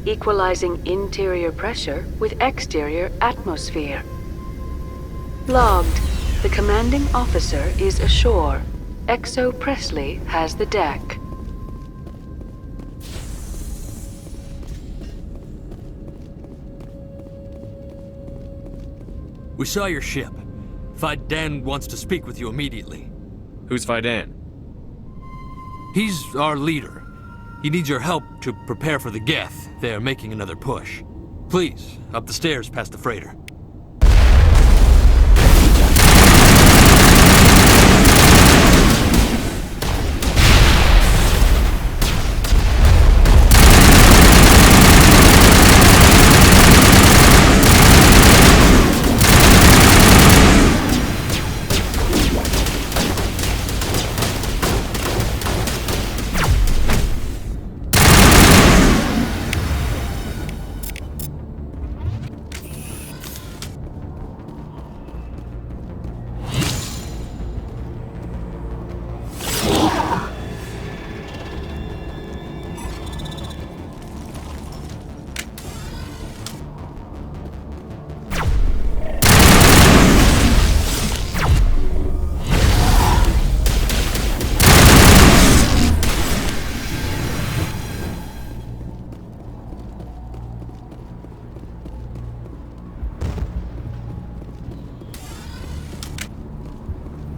equalizing interior pressure with exterior atmosphere. Logged. The commanding officer is ashore. Exo Presley has the deck. We saw your ship. Fidan wants to speak with you immediately. Who's Fidan? He's our leader. He needs your help to prepare for the Geth. They're making another push. Please, up the stairs past the freighter.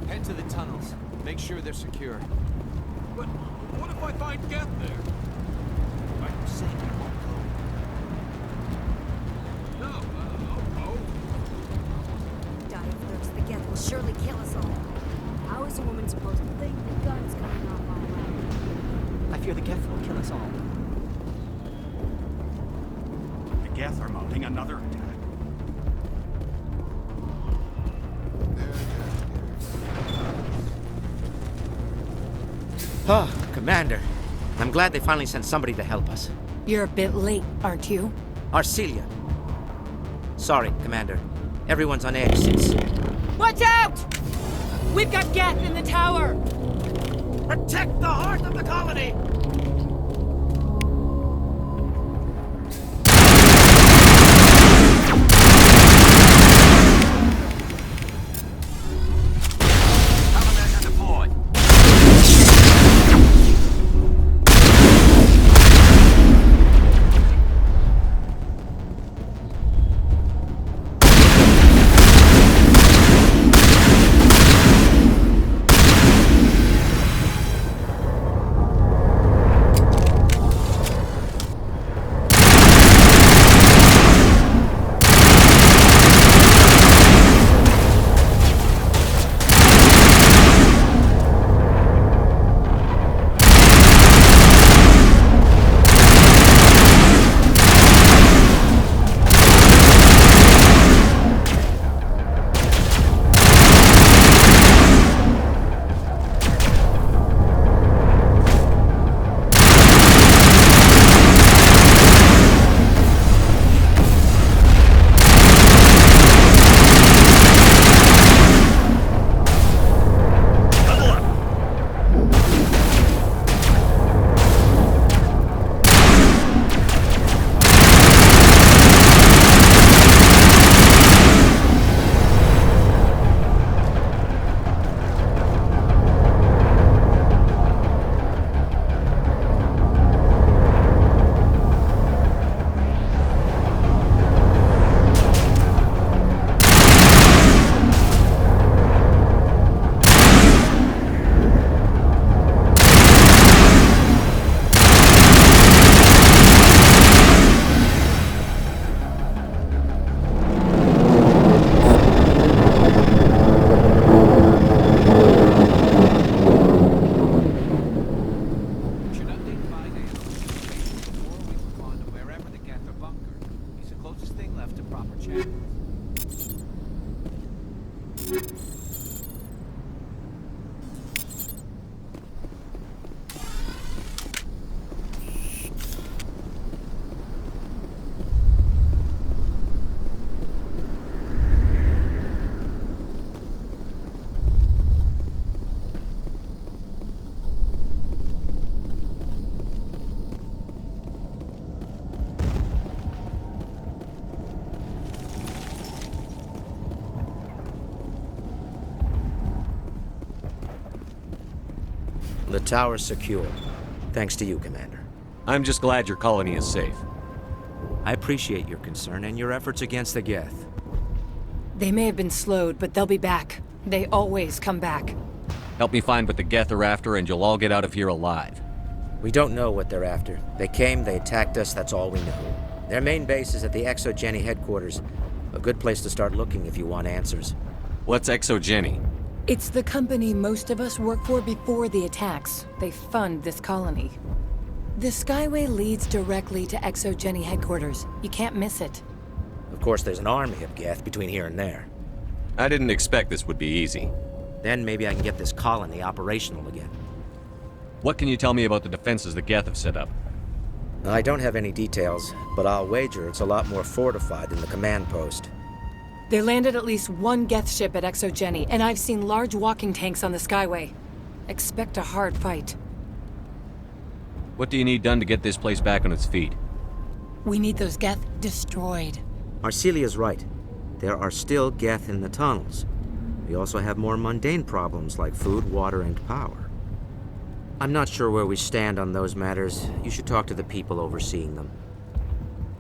Head to the tunnels. Make sure they're secure. But what if I find Geth there? I'm saying I won't go. No, I'll go. Die of thirst. The Geth will surely kill us all. How is a woman supposed to think the gun's going off all around? I fear the Geth will kill us all. The Geth are mounting another attack. Oh, Commander. I'm glad they finally sent somebody to help us. You're a bit late, aren't you? Arcelia. Sorry, Commander. Everyone's on edge since... Watch out! We've got Geth in the tower! Protect the heart of the colony! tower's secure. Thanks to you, Commander. I'm just glad your colony is safe. I appreciate your concern and your efforts against the Geth. They may have been slowed, but they'll be back. They always come back. Help me find what the Geth are after, and you'll all get out of here alive. We don't know what they're after. They came, they attacked us, that's all we know. Their main base is at the Exogeny headquarters. A good place to start looking if you want answers. What's Exogeny? It's the company most of us work for before the attacks. They fund this colony. The Skyway leads directly to Exogeny headquarters. You can't miss it. Of course, there's an army of Geth between here and there. I didn't expect this would be easy. Then maybe I can get this colony operational again. What can you tell me about the defenses the Geth have set up? I don't have any details, but I'll wager it's a lot more fortified than the command post. They landed at least one Geth ship at Exogeny, and I've seen large walking tanks on the Skyway. Expect a hard fight. What do you need done to get this place back on its feet? We need those Geth destroyed. Arcelia's right. There are still Geth in the tunnels. We also have more mundane problems like food, water, and power. I'm not sure where we stand on those matters. You should talk to the people overseeing them.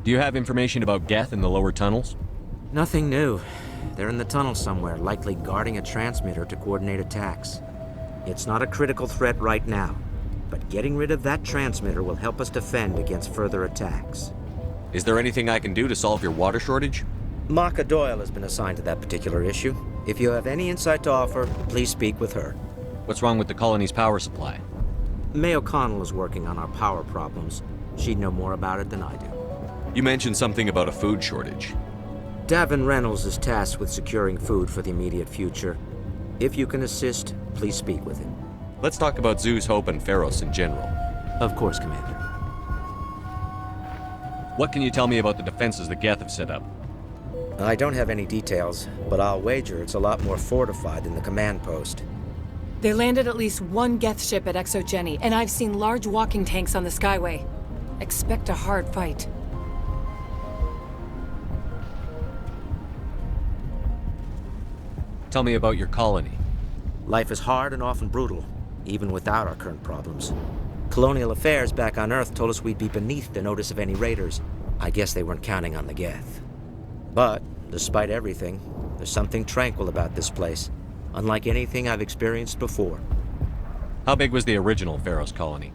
Do you have information about Geth in the lower tunnels? Nothing new. They're in the tunnel somewhere, likely guarding a transmitter to coordinate attacks. It's not a critical threat right now, but getting rid of that transmitter will help us defend against further attacks. Is there anything I can do to solve your water shortage? Maka Doyle has been assigned to that particular issue. If you have any insight to offer, please speak with her. What's wrong with the colony's power supply? May O'Connell is working on our power problems. She'd know more about it than I do. You mentioned something about a food shortage. Davin Reynolds is tasked with securing food for the immediate future. If you can assist, please speak with him. Let's talk about Zeus, Hope, and Feros in general. Of course, Commander. What can you tell me about the defenses the Geth have set up? I don't have any details, but I'll wager it's a lot more fortified than the command post. They landed at least one Geth ship at Exogeny, and I've seen large walking tanks on the Skyway. Expect a hard fight. Tell me about your colony. Life is hard and often brutal, even without our current problems. Colonial Affairs back on Earth told us we'd be beneath the notice of any raiders. I guess they weren't counting on the Geth. But, despite everything, there's something tranquil about this place, unlike anything I've experienced before. How big was the original Feros colony?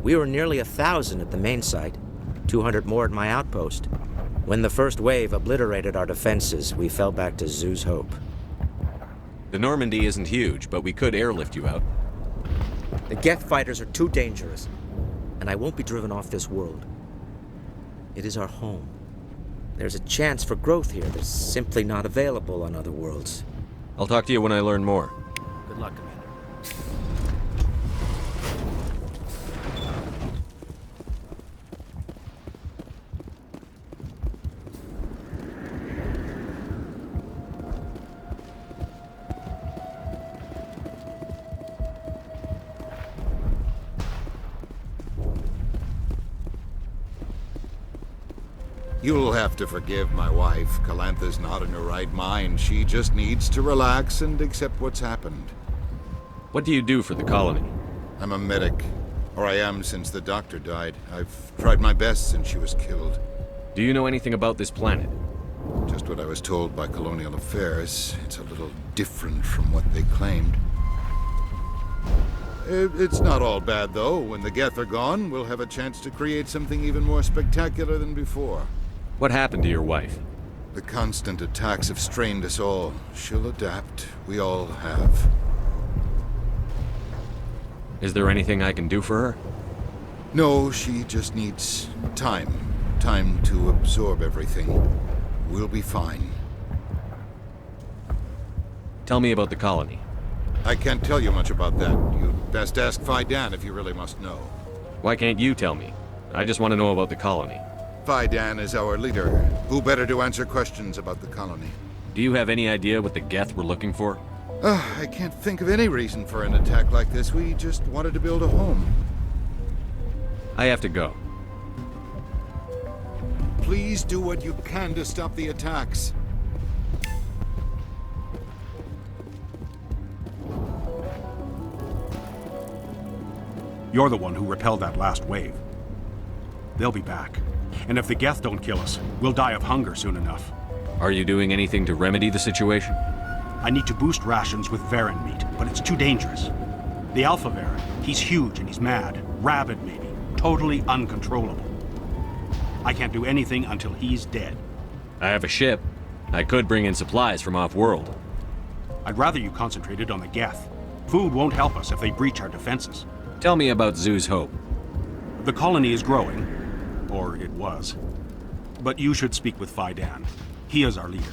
We were nearly 1,000 at the main site, 200 more at my outpost. When the first wave obliterated our defenses, we fell back to Zeus' Hope. The Normandy isn't huge, but we could airlift you out. The Geth fighters are too dangerous, and I won't be driven off this world. It is our home. There's a chance for growth here that's simply not available on other worlds. I'll talk to you when I learn more. Good luck, Commander. You'll have to forgive my wife. Calantha's not in her right mind. She just needs to relax and accept what's happened. What do you do for the colony? I'm a medic. Or I am since the doctor died. I've tried my best since she was killed. Do you know anything about this planet? Just what I was told by Colonial Affairs. It's a little different from what they claimed. It's not all bad, though. When the Geth are gone, we'll have a chance to create something even more spectacular than before. What happened to your wife? The constant attacks have strained us all. She'll adapt. We all have. Is there anything I can do for her? No, she just needs time. Time to absorb everything. We'll be fine. Tell me about the colony. I can't tell you much about that. You'd best ask Fidan if you really must know. Why can't you tell me? I just want to know about the colony. Fidan is our leader. Who better to answer questions about the colony? Do you have any idea what the Geth were looking for? I can't think of any reason for an attack like this. We just wanted to build a home. I have to go. Please do what you can to stop the attacks. You're the one who repelled that last wave. They'll be back. And if the Geth don't kill us, we'll die of hunger soon enough. Are you doing anything to remedy the situation? I need to boost rations with Varen meat, but it's too dangerous. The Alpha Varen, he's huge and he's mad. Rabid maybe. Totally uncontrollable. I can't do anything until he's dead. I have a ship. I could bring in supplies from off-world. I'd rather you concentrated on the Geth. Food won't help us if they breach our defenses. Tell me about Zoo's Hope. The colony is growing. Or it was. But you should speak with Faidan. He is our leader.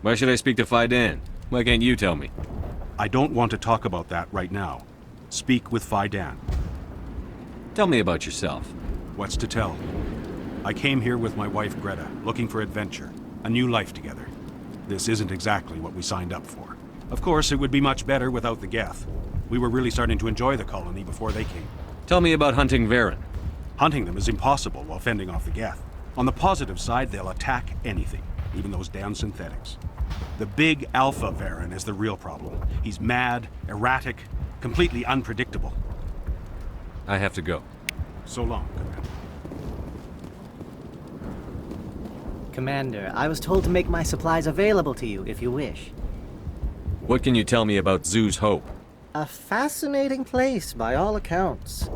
Why should I speak to Faidan? Why can't you tell me? I don't want to talk about that right now. Speak with Faidan. Tell me about yourself. What's to tell? I came here with my wife Greta, looking for adventure, a new life together. This isn't exactly what we signed up for. Of course, it would be much better without the Geth. We were really starting to enjoy the colony before they came. Tell me about hunting Varen. Hunting them is impossible while fending off the Geth. On the positive side, they'll attack anything, even those damn synthetics. The big Alpha Varen is the real problem. He's mad, erratic, completely unpredictable. I have to go. So long, Commander. Commander, I was told to make my supplies available to you if you wish. What can you tell me about Zoo's Hope? A fascinating place by all accounts.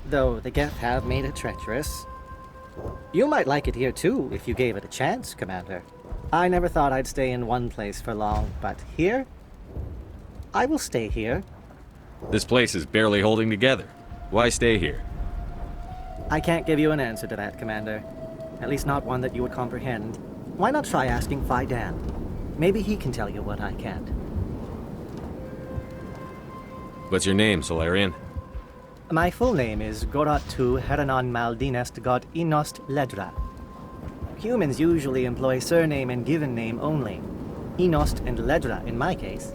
Though the Geth have made it treacherous. You might like it here too, if you gave it a chance, Commander. I never thought I'd stay in one place for long, but here? I will stay here. This place is barely holding together. Why stay here? I can't give you an answer to that, Commander. At least not one that you would comprehend. Why not try asking Faidan? Maybe he can tell you what I can't. What's your name, Solarian? My full name is Gorat-tu Heranon Maldinest God Inost Ledra. Humans usually employ surname and given name only. Inost and Ledra in my case.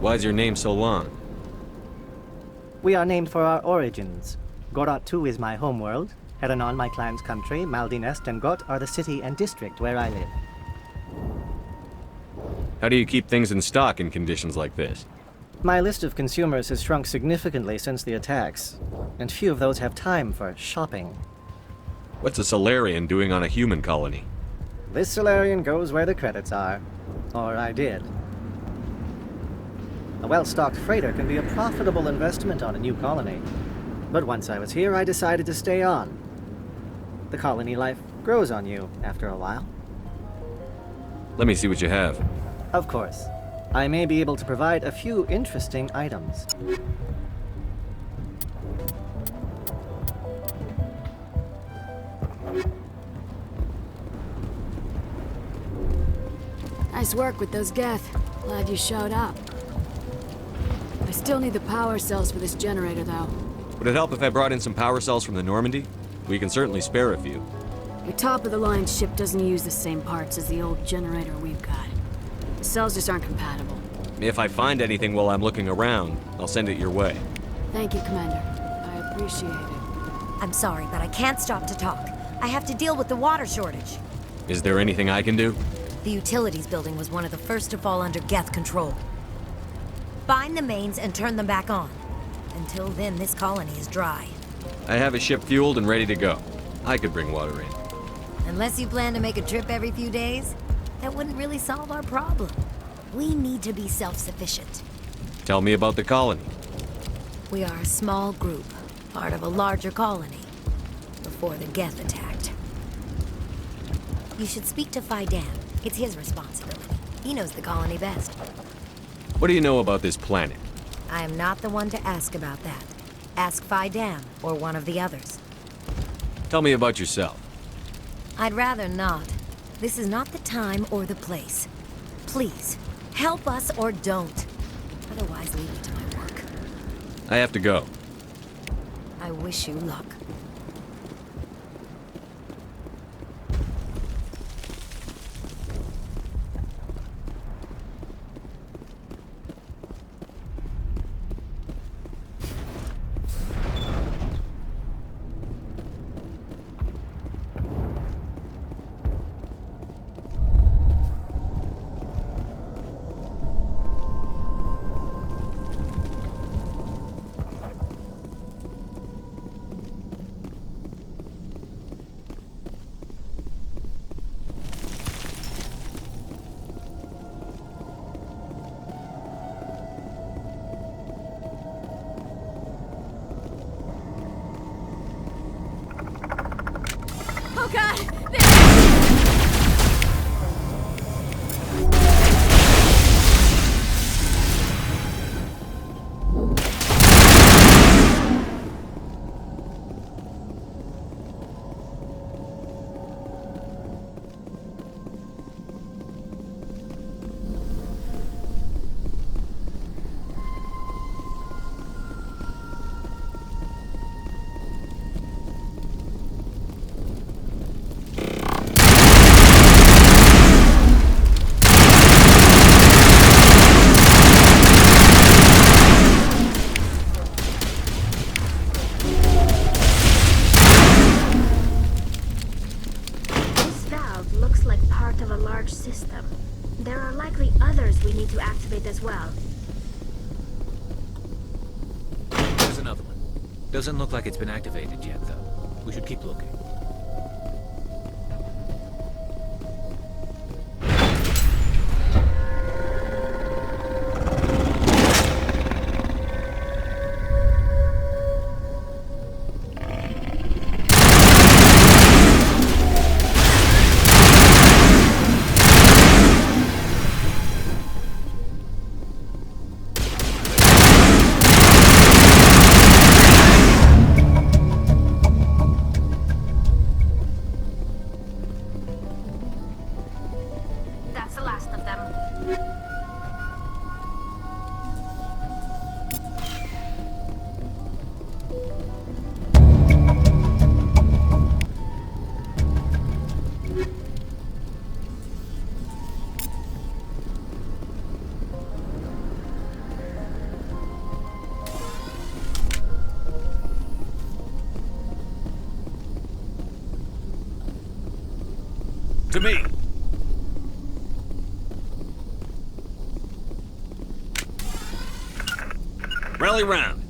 Why's your name so long? We are named for our origins. Gorat-tu is my homeworld, Heranon my clan's country, Maldinest and Got are the city and district where I live. How do you keep things in stock in conditions like this? My list of consumers has shrunk significantly since the attacks, and few of those have time for shopping. What's a Solarian doing on a human colony? This Solarian goes where the credits are. Or I did. A well-stocked freighter can be a profitable investment on a new colony. But once I was here, I decided to stay on. The colony life grows on you after a while. Let me see what you have. Of course. I may be able to provide a few interesting items. Nice work with those Geth. Glad you showed up. I still need the power cells for this generator, though. Would it help if I brought in some power cells from the Normandy? We can certainly spare a few. Your top-of-the-line ship doesn't use the same parts as the old generator we've got. The cells just aren't compatible. If I find anything while I'm looking around, I'll send it your way. Thank you, Commander. I appreciate it. I'm sorry, but I can't stop to talk. I have to deal with the water shortage. Is there anything I can do? The utilities building was one of the first to fall under Geth control. Find the mains and turn them back on. Until then, this colony is dry. I have a ship fueled and ready to go. I could bring water in. Unless you plan to make a trip every few days, that wouldn't really solve our problem. We need to be self-sufficient. Tell me about the colony. We are a small group, part of a larger colony, before the Geth attacked. You should speak to Faidan. It's his responsibility. He knows the colony best. What do you know about this planet? I am not the one to ask about that. Ask Faidan or one of the others. Tell me about yourself. I'd rather not. This is not the time or the place. Please, help us or don't. Otherwise, leave me to my work. I have to go. I wish you luck. There are likely others we need to activate as well. There's another one. Doesn't look like it's been activated yet, though. We should keep looking. To me. Rally round.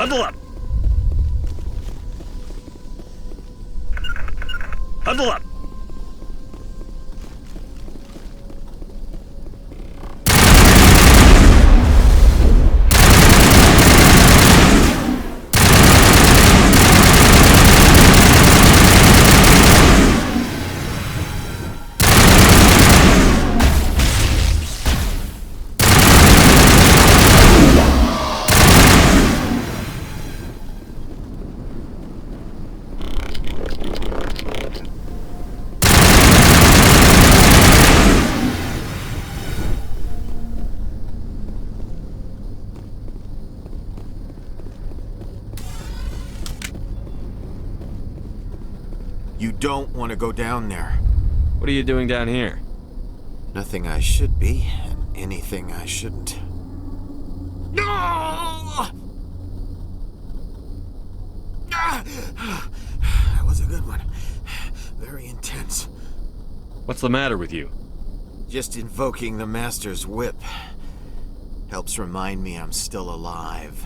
Huddle up! Huddle up! You don't want to go down there. What are you doing down here? Nothing I should be, and anything I shouldn't. No! That was a good one. Very intense. What's the matter with you? Just invoking the Master's whip helps remind me I'm still alive.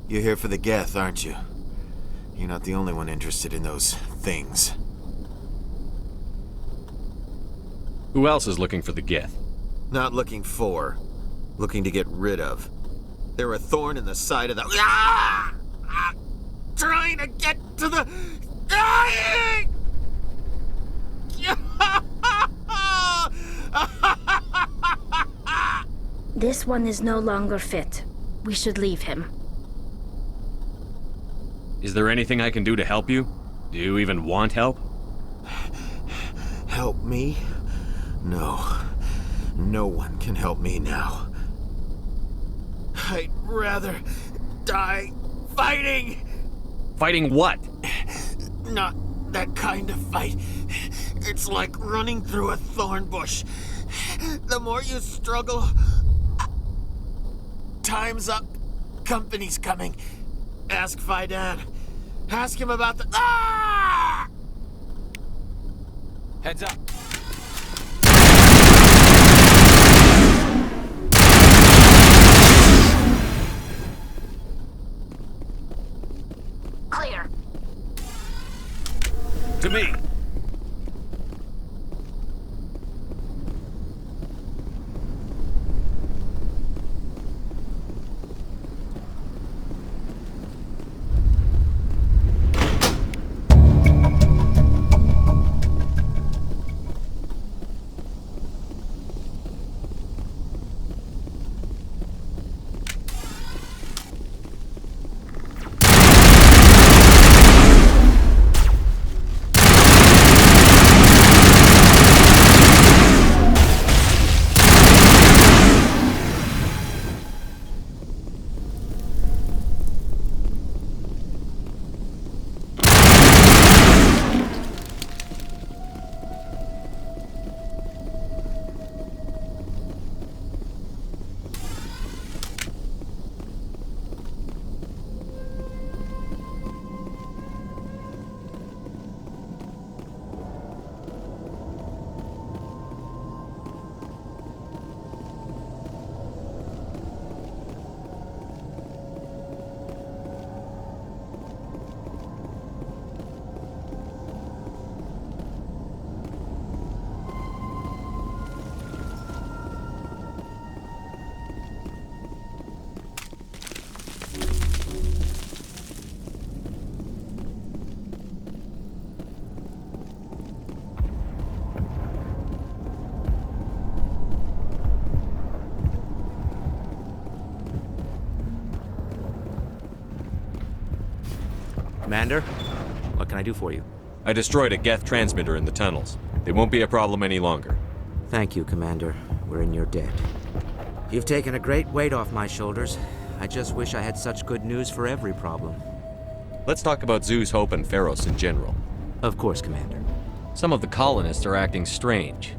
You're here for the Geth, aren't you? You're not the only one interested in those things. Who else is looking for the Geth? Not looking for. Looking to get rid of. They're a thorn in the side of the... trying to get to the... Dying! This one is no longer fit. We should leave him. Is there anything I can do to help you? Do you even want help? Help me? No. No one can help me now. I'd rather die fighting! Fighting what? Not that kind of fight. It's like running through a thorn bush. The more you struggle... Time's up. Company's coming. Ask Faidan. Ask him about the... Ah! Heads up. Clear. To me. Commander, what can I do for you? I destroyed a Geth transmitter in the tunnels. They won't be a problem any longer. Thank you, Commander. We're in your debt. You've taken a great weight off my shoulders. I just wish I had such good news for every problem. Let's talk about Zoo's Hope and Feros in general. Of course, Commander. Some of the colonists are acting strange.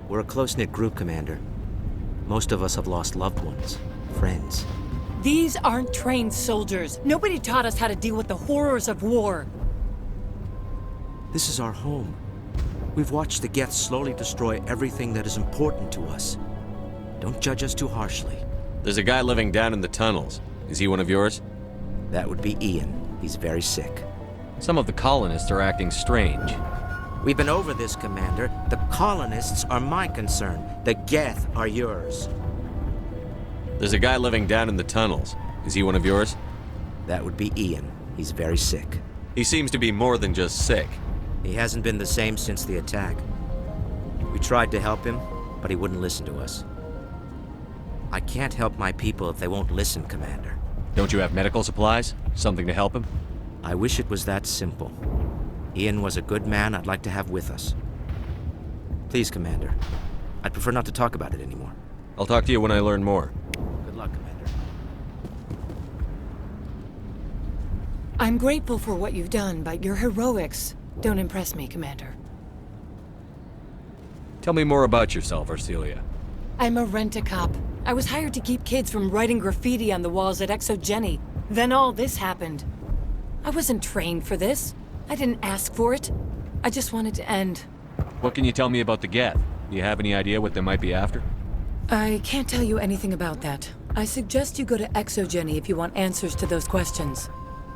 We're a close-knit group, Commander. Most of us have lost loved ones, friends. These aren't trained soldiers. Nobody taught us how to deal with the horrors of war. This is our home. We've watched the Geth slowly destroy everything that is important to us. Don't judge us too harshly. There's a guy living down in the tunnels. Is he one of yours? That would be Ian. He's very sick. Some of the colonists are acting strange. We've been over this, Commander. The colonists are my concern. The Geth are yours. There's a guy living down in the tunnels. Is he one of yours? That would be Ian. He's very sick. He seems to be more than just sick. He hasn't been the same since the attack. We tried to help him, but he wouldn't listen to us. I can't help my people if they won't listen, Commander. Don't you have medical supplies? Something to help him? I wish it was that simple. Ian was a good man I'd like to have with us. Please, Commander. I'd prefer not to talk about it anymore. I'll talk to you when I learn more. Good luck, Commander. I'm grateful for what you've done, but your heroics don't impress me, Commander. Tell me more about yourself, Arcelia. I'm a rent-a-cop. I was hired to keep kids from writing graffiti on the walls at Exogeny. Then all this happened. I wasn't trained for this. I didn't ask for it. I just wanted to end. What can you tell me about the Geth? Do you have any idea what they might be after? I can't tell you anything about that. I suggest you go to Exogeny if you want answers to those questions.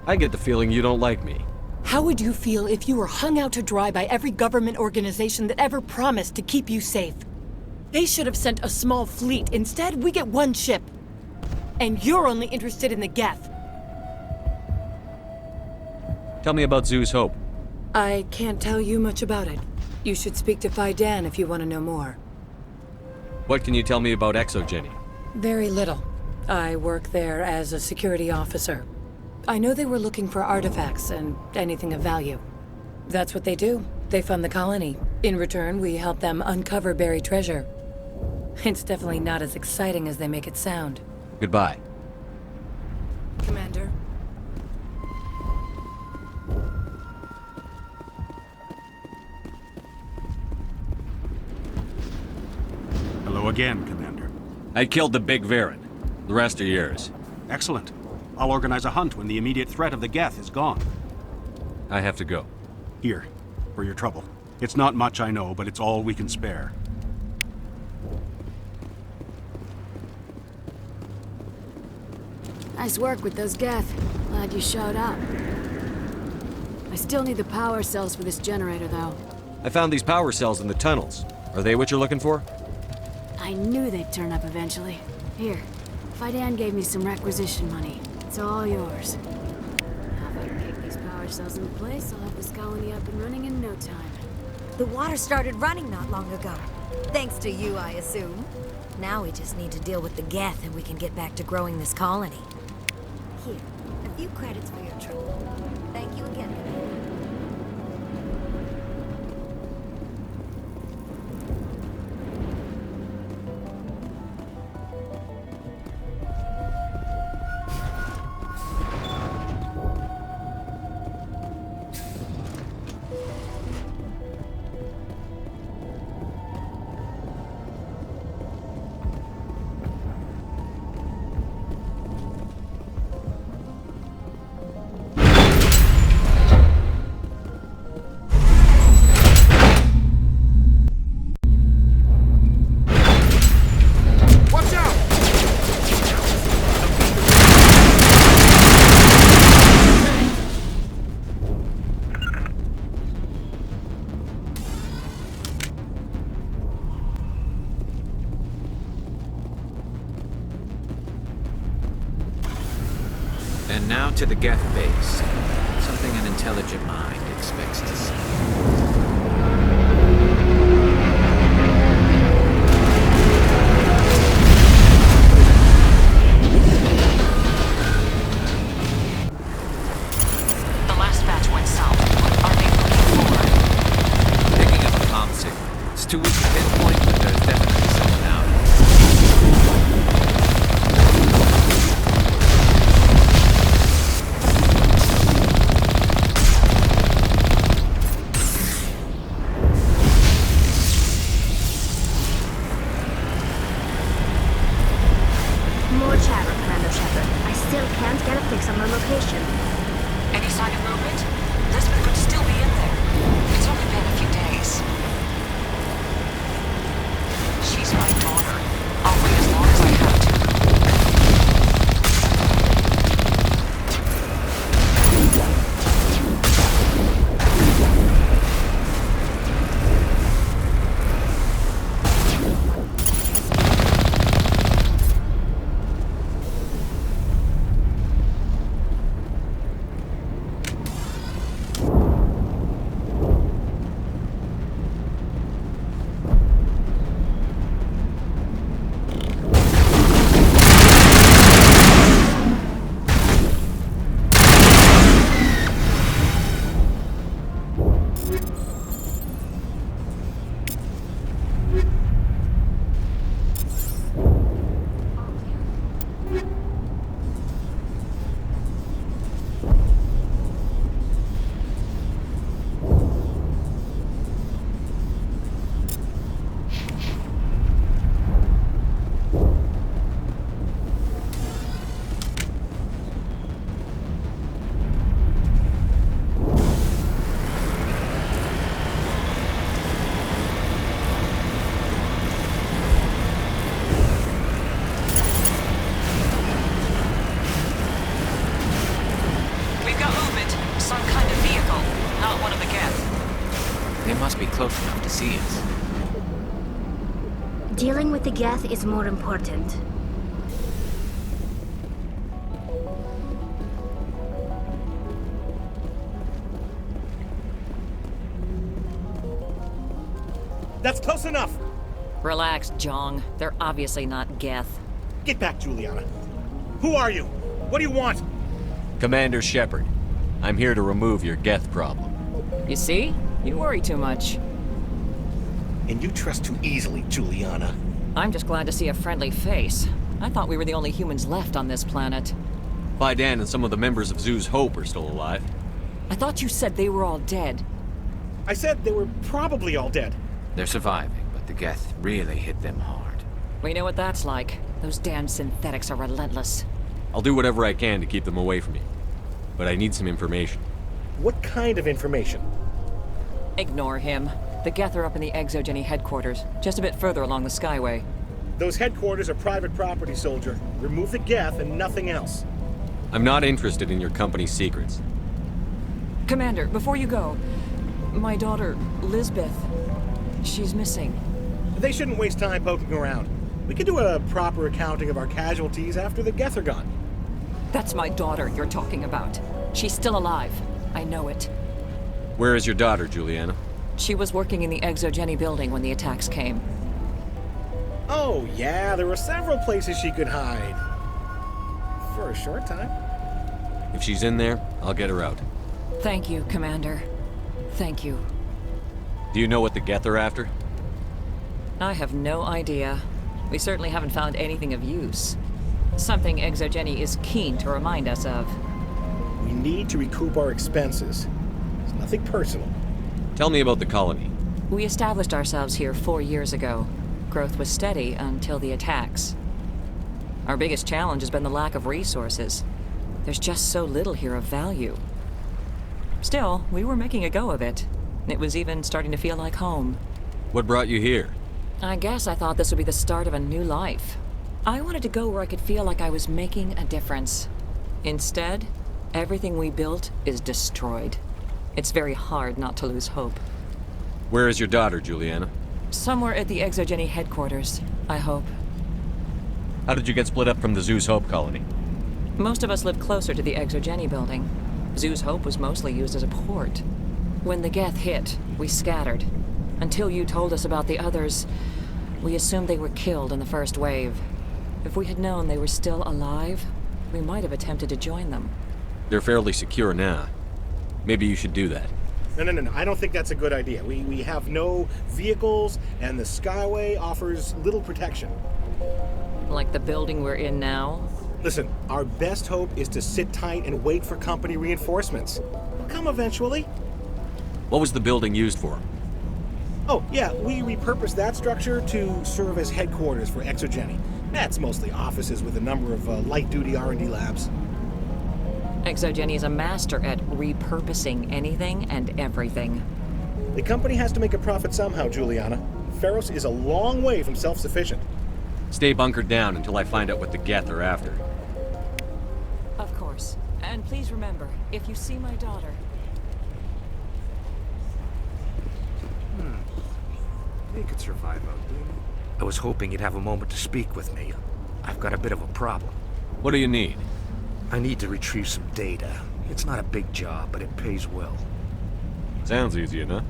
I get the feeling you don't like me. How would you feel if you were hung out to dry by every government organization that ever promised to keep you safe? They should have sent a small fleet. Instead, we get one ship. And you're only interested in the Geth. Tell me about Zoo's Hope. I can't tell you much about it. You should speak to Phi Dan if you want to know more. What can you tell me about Jenny? Very little. I work there as a security officer. I know they were looking for artifacts and anything of value. That's what they do. They fund the colony. In return, we help them uncover buried treasure. It's definitely not as exciting as they make it sound. Goodbye. Commander. Hello again, Commander. I killed the big Varen. The rest are yours. Excellent. I'll organize a hunt when the immediate threat of the Geth is gone. I have to go. Here, for your trouble. It's not much, I know, but it's all we can spare. Nice work with those Geth. Glad you showed up. I still need the power cells for this generator, though. I found these power cells in the tunnels. Are they what you're looking for? I knew they'd turn up eventually. Here, Phi Dan gave me some requisition money. It's all yours. Now if I can kick these power cells into place, I'll have this colony up and running in no time. The water started running not long ago. Thanks to you, I assume. Now we just need to deal with the Geth and we can get back to growing this colony. Here, a few credits for your trouble. Thank you again, Commander. And now to the Geth base. Something an intelligent mind expects to see. The last batch went south. Are they looking for? Picking up a comm signal. It's too weak to pinpoint, but there's definitely someone out. More chatter, Commander Shepard. I still can't get a fix on the location. Any sign of movement? Lisbeth could still be in there. It's only been a few days. She's my daughter. I'll wait as long as I have to. Must be close enough to see us. Dealing with the Geth is more important. That's close enough! Relax, Jong. They're obviously not Geth. Get back, Juliana. Who are you? What do you want? Commander Shepard, I'm here to remove your Geth problem. You see? You worry too much. And you trust too easily, Juliana. I'm just glad to see a friendly face. I thought we were the only humans left on this planet. Fidan and some of the members of Zoo's Hope are still alive. I thought you said they were all dead. I said they were probably all dead. They're surviving, but the Geth really hit them hard. We know what that's like. Those damn synthetics are relentless. I'll do whatever I can to keep them away from you. But I need some information. What kind of information? Ignore him. The Geth are up in the Exogeny headquarters, just a bit further along the Skyway. Those headquarters are private property, soldier. Remove the Geth and nothing else. I'm not interested in your company's secrets. Commander, before you go, my daughter, Lisbeth, she's missing. They shouldn't waste time poking around. We can do a proper accounting of our casualties after the Geth are gone. That's my daughter you're talking about. She's still alive. I know it. Where is your daughter, Juliana? She was working in the Exogeny building when the attacks came. Oh, yeah, there were several places she could hide. For a short time. If she's in there, I'll get her out. Thank you, Commander. Thank you. Do you know what the Geth are after? I have no idea. We certainly haven't found anything of use. Something Exogeny is keen to remind us of. We need to recoup our expenses. It's nothing personal. Tell me about the colony. We established ourselves here 4 years ago. Growth was steady until the attacks. Our biggest challenge has been the lack of resources. There's just so little here of value. Still, we were making a go of it. It was even starting to feel like home. What brought you here? I guess I thought this would be the start of a new life. I wanted to go where I could feel like I was making a difference. Instead, everything we built is destroyed. It's very hard not to lose hope. Where is your daughter, Juliana? Somewhere at the Exogeny headquarters, I hope. How did you get split up from the Zoo's Hope colony? Most of us lived closer to the Exogeny building. Zoo's Hope was mostly used as a port. When the Geth hit, we scattered. Until you told us about the others, we assumed they were killed in the first wave. If we had known they were still alive, we might have attempted to join them. They're fairly secure now. Maybe you should do that. No. I don't think that's a good idea. We have no vehicles, and the Skyway offers little protection. Like the building we're in now? Listen, our best hope is to sit tight and wait for company reinforcements. They'll come eventually. What was the building used for? Oh, yeah, we repurposed that structure to serve as headquarters for Exogeny. That's mostly offices with a number of light-duty R&D labs. Exogeny is a master at repurposing anything and everything. The company has to make a profit somehow, Juliana. Feros is a long way from self-sufficient. Stay bunkered down until I find out what the Geth are after. Of course. And please remember, if you see my daughter... You could survive out there. I was hoping you'd have a moment to speak with me. I've got a bit of a problem. What do you need? I need to retrieve some data. It's not a big job, but it pays well. Sounds easy enough.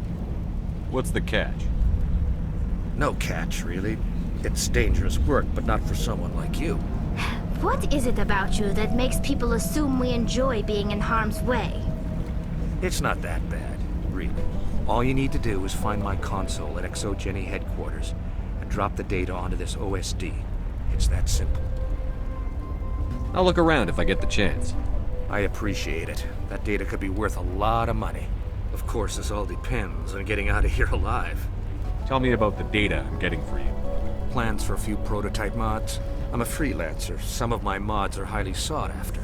What's the catch? No catch, really. It's dangerous work, but not for someone like you. What is it about you that makes people assume we enjoy being in harm's way? It's not that bad, really. All you need to do is find my console at Exogeny headquarters and drop the data onto this OSD. It's that simple. I'll look around if I get the chance. I appreciate it. That data could be worth a lot of money. Of course, this all depends on getting out of here alive. Tell me about the data I'm getting for you. Plans for a few prototype mods. I'm a freelancer. Some of my mods are highly sought after.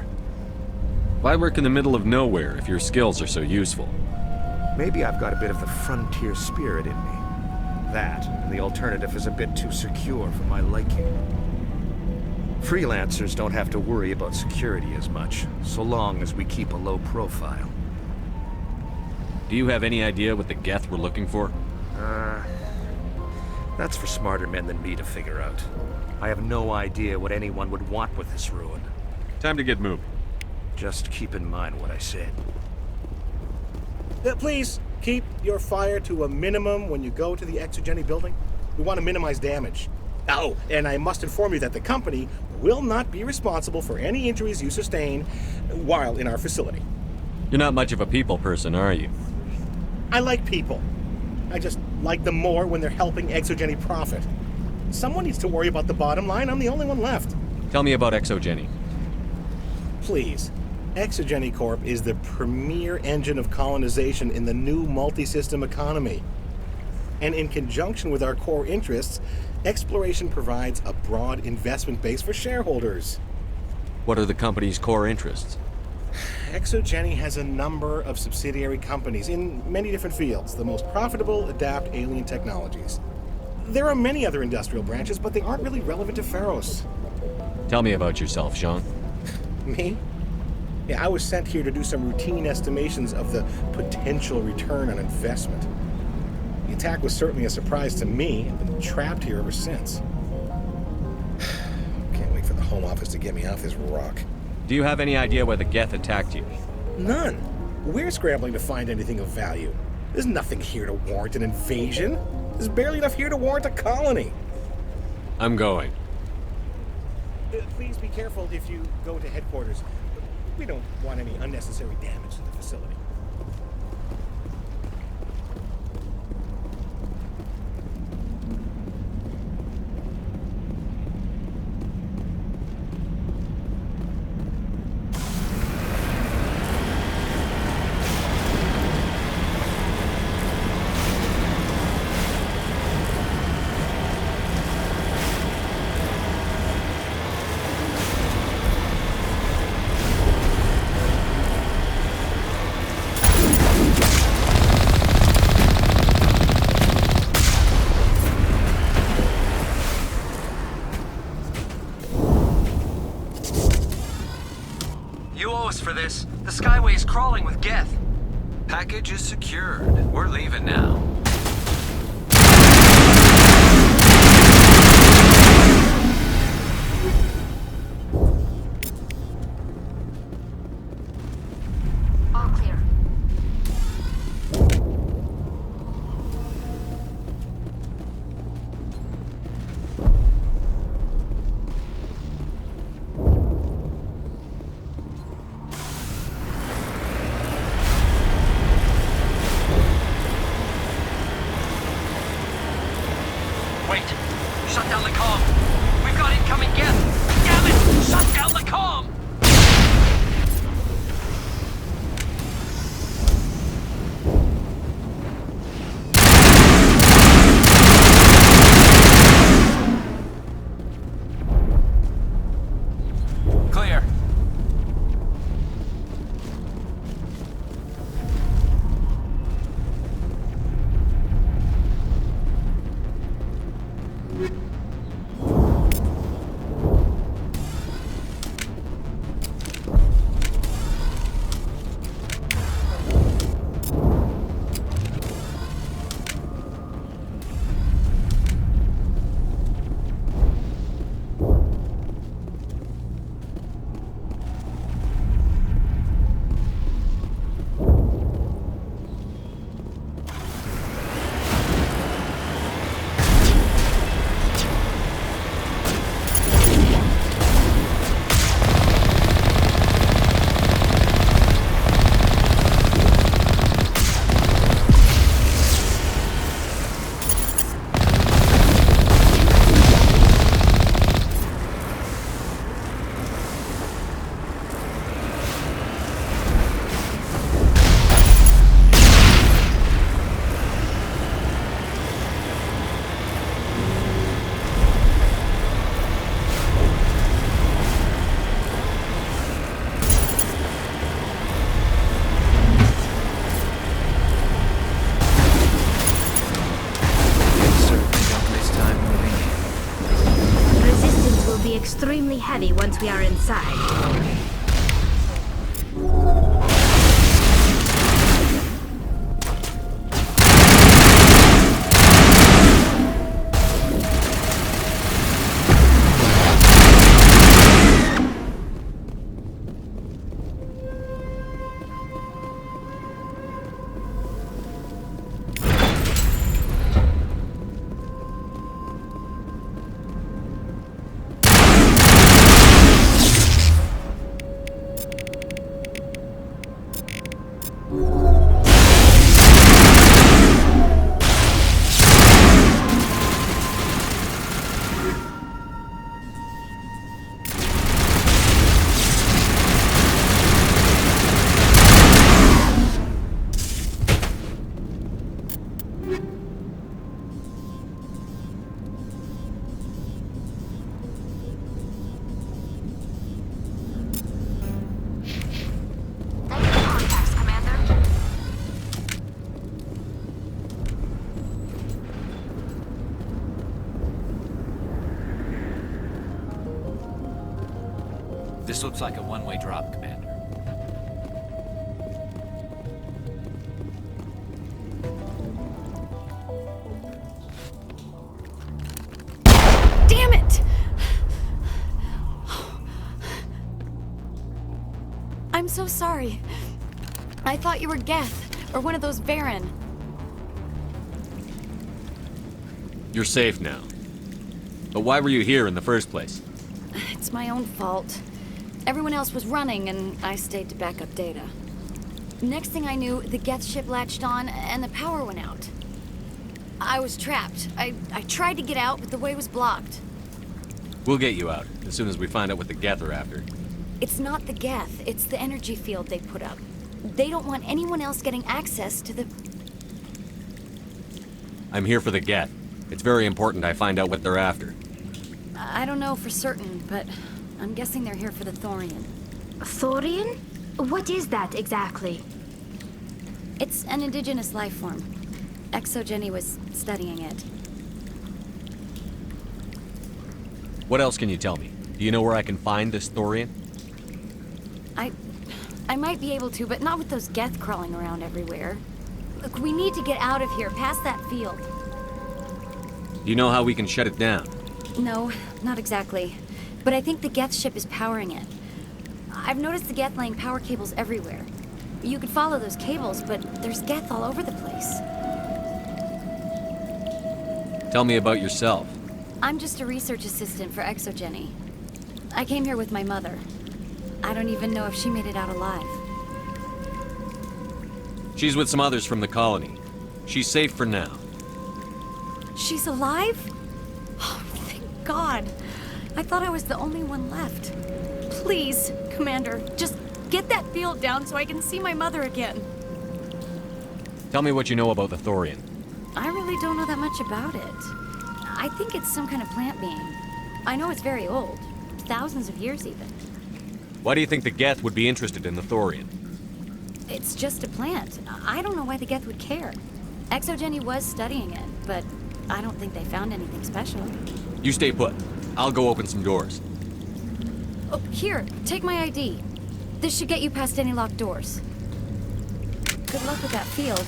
Why work in the middle of nowhere if your skills are so useful? Maybe I've got a bit of the frontier spirit in me. That, and the alternative is a bit too secure for my liking. Freelancers don't have to worry about security as much, so long as we keep a low profile. Do you have any idea what the Geth were looking for? That's for smarter men than me to figure out. I have no idea what anyone would want with this ruin. Time to get moving. Just keep in mind what I said. Please, Keep your fire to a minimum when you go to the Exogeny building. We want to minimize damage. Oh, and I must inform you that the company will not be responsible for any injuries you sustain while in our facility. You're not much of a people person, are you? I like people. I just like them more when they're helping Exogeny profit. Someone needs to worry about the bottom line. I'm the only one left. Tell me about Exogeny. Please. Exogeny Corp is the premier engine of colonization in the new multi-system economy. And in conjunction with our core interests, exploration provides a broad investment base for shareholders. What are the company's core interests? Exogeny has a number of subsidiary companies in many different fields. The most profitable adapt alien technologies. There are many other industrial branches, but they aren't really relevant to Feros. Tell me about yourself, Jean. Me? Yeah, I was sent here to do some routine estimations of the potential return on investment. The attack was certainly a surprise to me. I've been trapped here ever since. Can't wait for the Home Office to get me off this rock. Do you have any idea why the Geth attacked you? None. We're scrambling to find anything of value. There's nothing here to warrant an invasion. There's barely enough here to warrant a colony. I'm going. Please be careful if you go to headquarters. We don't want any unnecessary damage to the facility. For this. The Skyway is crawling with Geth. Package is secured. We're leaving now. All clear. Wait! Shut down the comm! We've got incoming Geth! Damn it! Shut down the comm! Clear. Extremely heavy once we are inside. This looks like a one-way drop, Commander. Damn it! I'm so sorry. I thought you were Geth, or one of those Baron. You're safe now. But why were you here in the first place? It's my own fault. Everyone else was running, and I stayed to back up data. Next thing I knew, the Geth ship latched on, and the power went out. I was trapped. I tried to get out, but the way was blocked. We'll get you out, as soon as we find out what the Geth are after. It's not the Geth, it's the energy field they put up. They don't want anyone else getting access to the... I'm here for the Geth. It's very important I find out what they're after. I don't know for certain, but I'm guessing they're here for the Thorian. Thorian? What is that exactly? It's an indigenous life form. Jenny was studying it. What else can you tell me? Do you know where I can find this Thorian? I might be able to, but not with those Geth crawling around everywhere. Look, we need to get out of here, past that field. Do you know how we can shut it down? No, not exactly. But I think the Geth ship is powering it. I've noticed the Geth laying power cables everywhere. You could follow those cables, but there's Geth all over the place. Tell me about yourself. I'm just a research assistant for Jenny. I came here with my mother. I don't even know if she made it out alive. She's with some others from the colony. She's safe for now. She's alive? Oh, thank God. I thought I was the only one left. Please, Commander, just get that field down so I can see my mother again. Tell me what you know about the Thorian. I really don't know that much about it. I think it's some kind of plant being. I know it's very old. Thousands of years even. Why do you think the Geth would be interested in the Thorian? It's just a plant. I don't know why the Geth would care. Jenny was studying it, but I don't think they found anything special. You stay put. I'll go open some doors. Oh, here, take my ID. This should get you past any locked doors. Good luck with that field.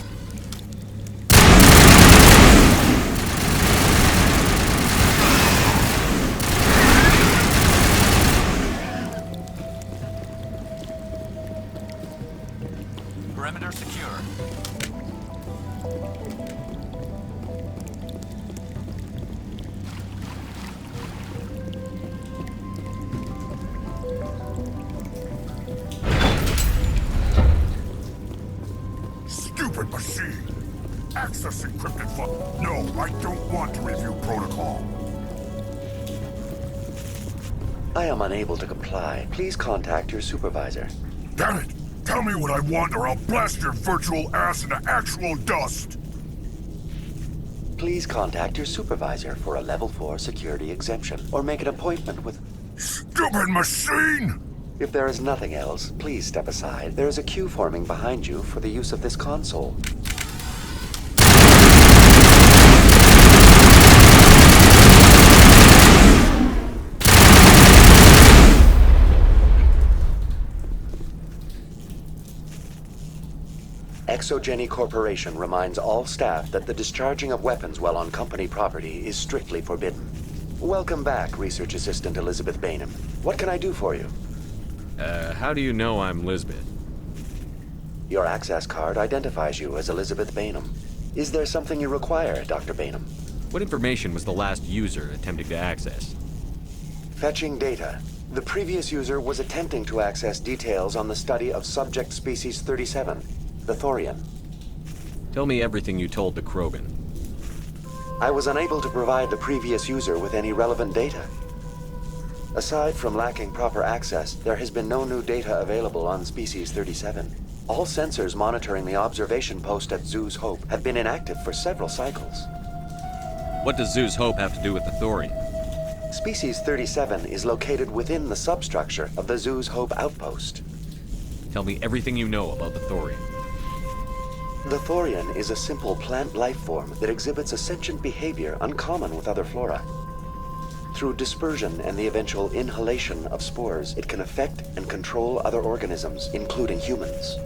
Perimeter secure. Stupid machine! Access encrypted No, I don't want to review protocol. I am unable to comply. Please contact your supervisor. Damn it! Tell me what I want or I'll blast your virtual ass into actual dust! Please contact your supervisor for a level 4 security exemption, or make an appointment with... Stupid machine! If there is nothing else, please step aside. There is a queue forming behind you for the use of this console. Jenny Corporation reminds all staff that the discharging of weapons while on company property is strictly forbidden. Welcome back, Research Assistant Elizabeth Bainham. What can I do for you? How do you know I'm Lisbeth? Your access card identifies you as Elizabeth Bainham. Is there something you require, Dr. Bainham? What information was the last user attempting to access? Fetching data. The previous user was attempting to access details on the study of subject species 37, the Thorian. Tell me everything you told the Krogan. I was unable to provide the previous user with any relevant data. Aside from lacking proper access, there has been no new data available on Species 37. All sensors monitoring the observation post at Zoo's Hope have been inactive for several cycles. What does Zoo's Hope have to do with the Thorian? Species 37 is located within the substructure of the Zoo's Hope outpost. Tell me everything you know about the Thorian. The Thorian is a simple plant life form that exhibits a sentient behavior uncommon with other flora. Through dispersion and the eventual inhalation of spores, it can affect and control other organisms, including humans.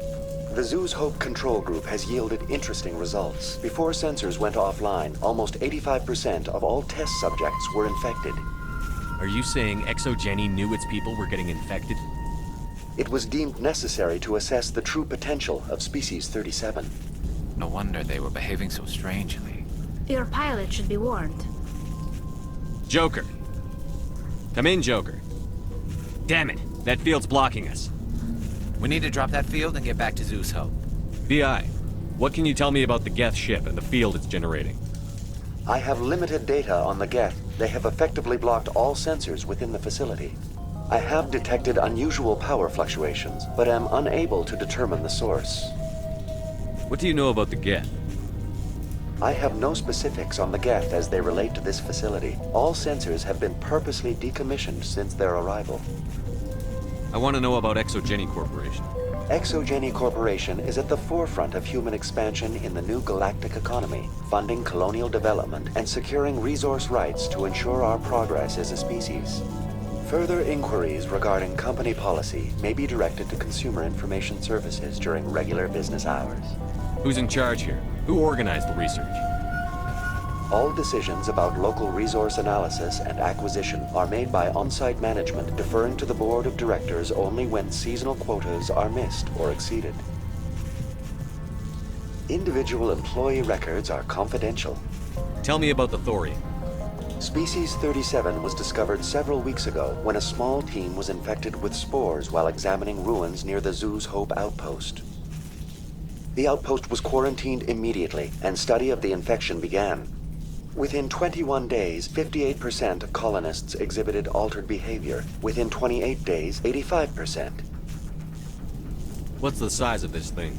The Zoo's Hope control group has yielded interesting results. Before sensors went offline, almost 85% of all test subjects were infected. Are you saying ExoGeni knew its people were getting infected? It was deemed necessary to assess the true potential of Species 37. No wonder they were behaving so strangely. Your pilot should be warned. Joker. Come in, Joker. Damn it, that field's blocking us. We need to drop that field and get back to Zeus Hope. BI, what can you tell me about the Geth ship and the field it's generating? I have limited data on the Geth. They have effectively blocked all sensors within the facility. I have detected unusual power fluctuations, but am unable to determine the source. What do you know about the Geth? I have no specifics on the Geth as they relate to this facility. All sensors have been purposely decommissioned since their arrival. I want to know about ExoGeni Corporation. ExoGeni Corporation is at the forefront of human expansion in the new galactic economy, funding colonial development and securing resource rights to ensure our progress as a species. Further inquiries regarding company policy may be directed to Consumer Information Services during regular business hours. Who's in charge here? Who organized the research? All decisions about local resource analysis and acquisition are made by on-site management, deferring to the board of directors only when seasonal quotas are missed or exceeded. Individual employee records are confidential. Tell me about the thorium. Species 37 was discovered several weeks ago when a small team was infected with spores while examining ruins near the Zoo's Hope outpost. The outpost was quarantined immediately, and study of the infection began. Within 21 days, 58% of colonists exhibited altered behavior. Within 28 days, 85%. What's the size of this thing?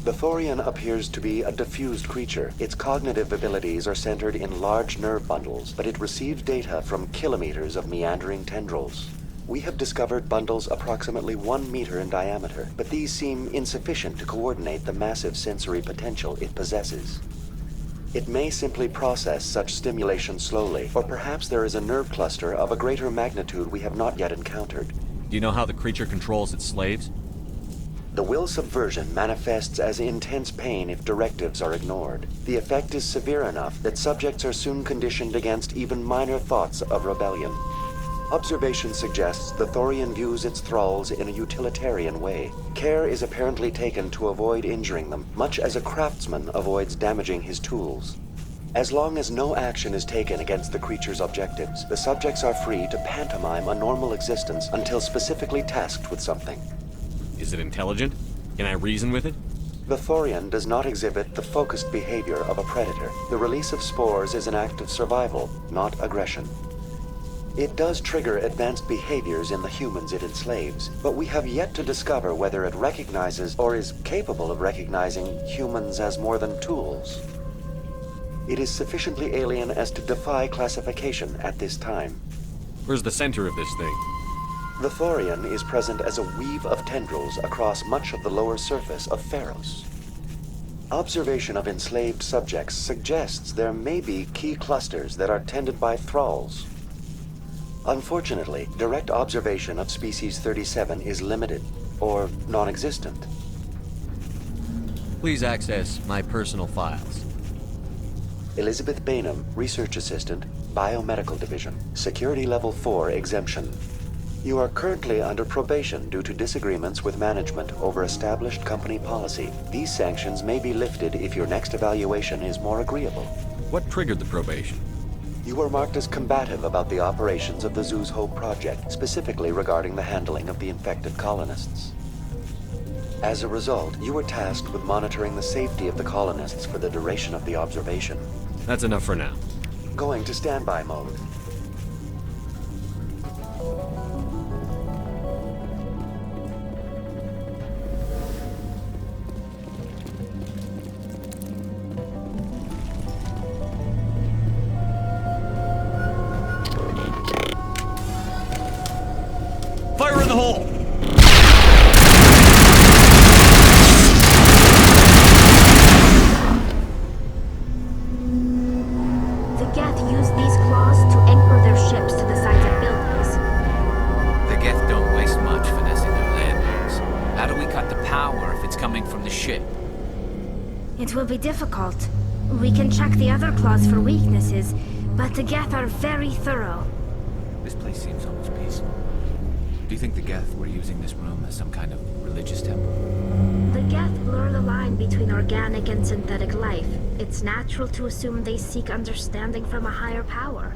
The Thorian appears to be a diffused creature. Its cognitive abilities are centered in large nerve bundles, but it receives data from kilometers of meandering tendrils. We have discovered bundles approximately 1 meter in diameter, but these seem insufficient to coordinate the massive sensory potential it possesses. It may simply process such stimulation slowly, or perhaps there is a nerve cluster of a greater magnitude we have not yet encountered. Do you know how the creature controls its slaves? The will subversion manifests as intense pain if directives are ignored. The effect is severe enough that subjects are soon conditioned against even minor thoughts of rebellion. Observation suggests the Thorian views its thralls in a utilitarian way. Care is apparently taken to avoid injuring them, much as a craftsman avoids damaging his tools. As long as no action is taken against the creature's objectives, the subjects are free to pantomime a normal existence until specifically tasked with something. Is it intelligent? Can I reason with it? The Thorian does not exhibit the focused behavior of a predator. The release of spores is an act of survival, not aggression. It does trigger advanced behaviors in the humans it enslaves, but we have yet to discover whether it recognizes or is capable of recognizing humans as more than tools. It is sufficiently alien as to defy classification at this time. Where's the center of this thing? The Thorian is present as a weave of tendrils across much of the lower surface of Feros. Observation of enslaved subjects suggests there may be key clusters that are tended by thralls. Unfortunately, direct observation of Species 37 is limited, or non-existent. Please access my personal files. Elizabeth Bainham, Research Assistant, Biomedical Division, Security Level 4 exemption. You are currently under probation due to disagreements with management over established company policy. These sanctions may be lifted if your next evaluation is more agreeable. What triggered the probation? You were marked as combative about the operations of the Zoo's Hope project, specifically regarding the handling of the infected colonists. As a result, you were tasked with monitoring the safety of the colonists for the duration of the observation. That's enough for now. Going to standby mode. Fire in the hole! The Geth used these claws to coming from the ship. It will be difficult. We can check the other claws for weaknesses, but the Geth are very thorough. This place seems almost peaceful. Do you think the Geth were using this room as some kind of religious temple? The Geth blur the line between organic and synthetic life. It's natural to assume they seek understanding from a higher power.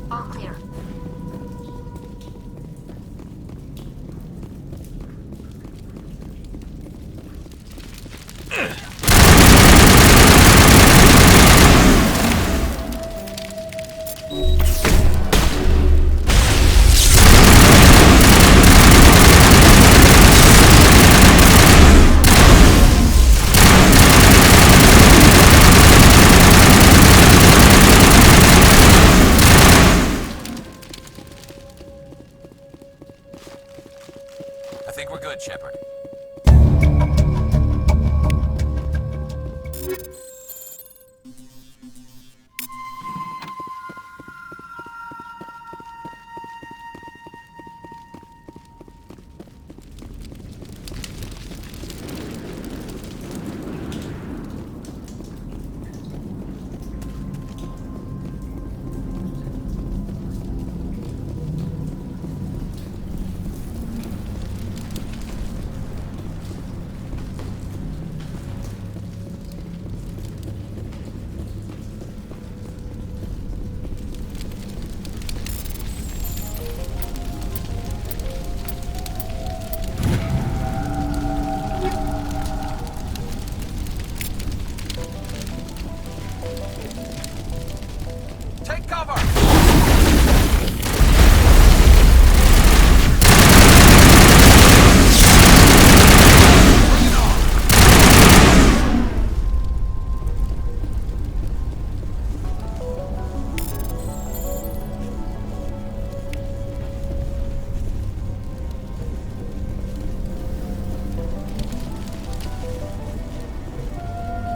All clear. I think we're good, Shepard. Take cover!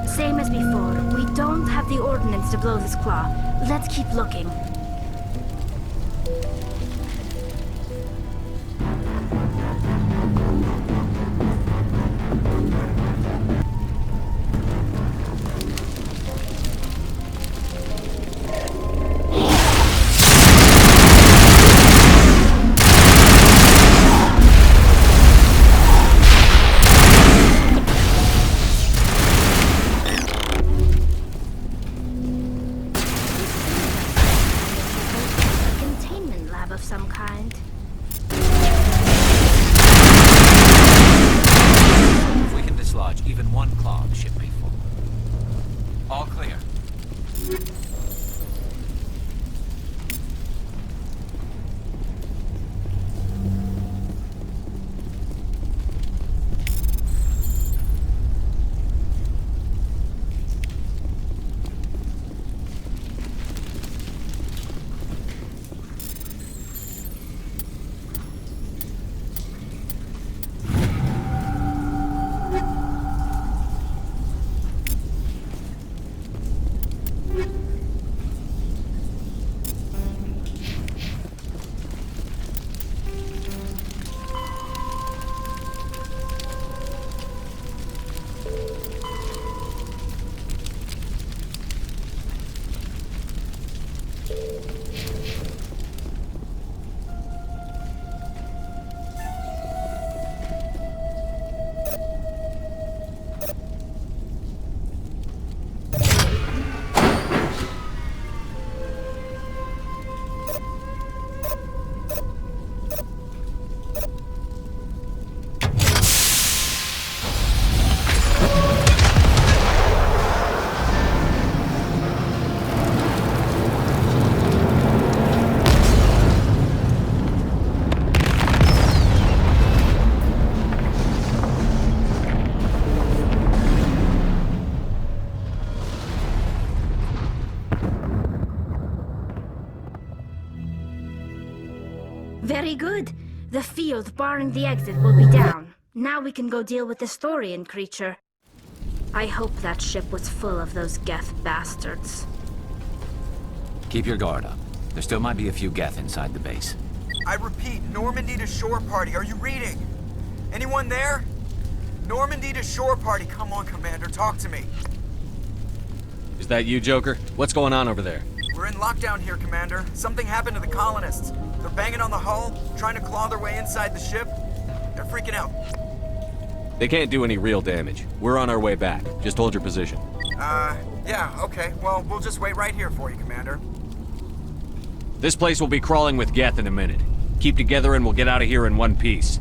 Same as before, we don't have the ordnance to blow this claw. Let's keep looking. Very good. The field barring the exit will be down. Now we can go deal with the Storian creature. I hope that ship was full of those Geth bastards. Keep your guard up. There still might be a few Geth inside the base. I repeat, Normandy to shore party. Are you reading? Anyone there? Normandy to shore party. Come on, Commander, talk to me. Is that you, Joker? What's going on over there? We're in lockdown here, Commander. Something happened to the colonists. They're banging on the hull, trying to claw their way inside the ship. They're freaking out. They can't do any real damage. We're on our way back. Just hold your position. Yeah, okay. Well, we'll just wait right here for you, Commander. This place will be crawling with Geth in a minute. Keep together and we'll get out of here in one piece.